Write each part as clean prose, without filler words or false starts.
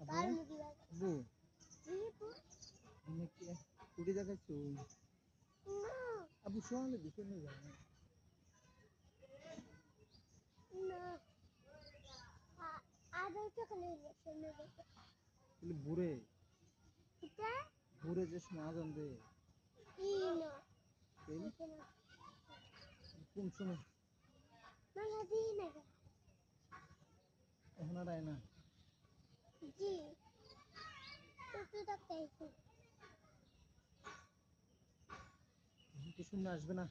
আবু আমি কি কুড়ি দেখাচ্ছো আবু শোয়ালে দিকে নিয়ে যাও বুড়ে বুড়ে যে সমাজন দে কোন সময় এখন আর আয় না কি শুনে আসবে না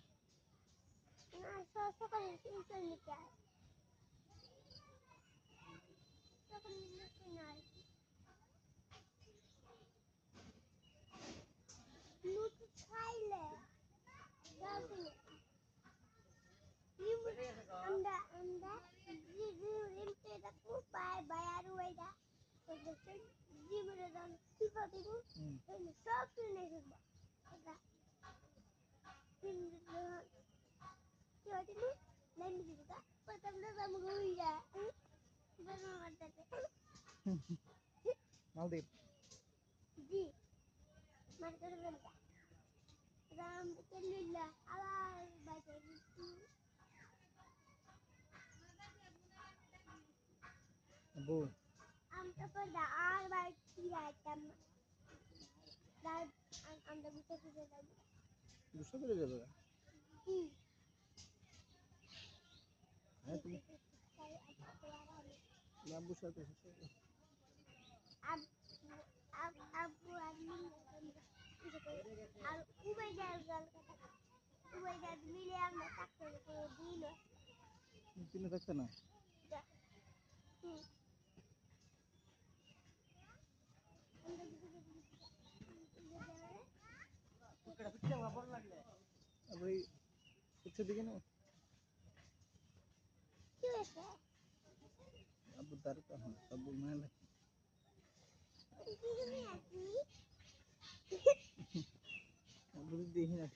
মালদ্বীপ আবু বুঝতে পেরে যাবে হ্যাঁ তুমি আব্বুর সাথে কিনে থাকতে না দিকে না আব্বু তার আব্বু মেলা আব্বু দেখি না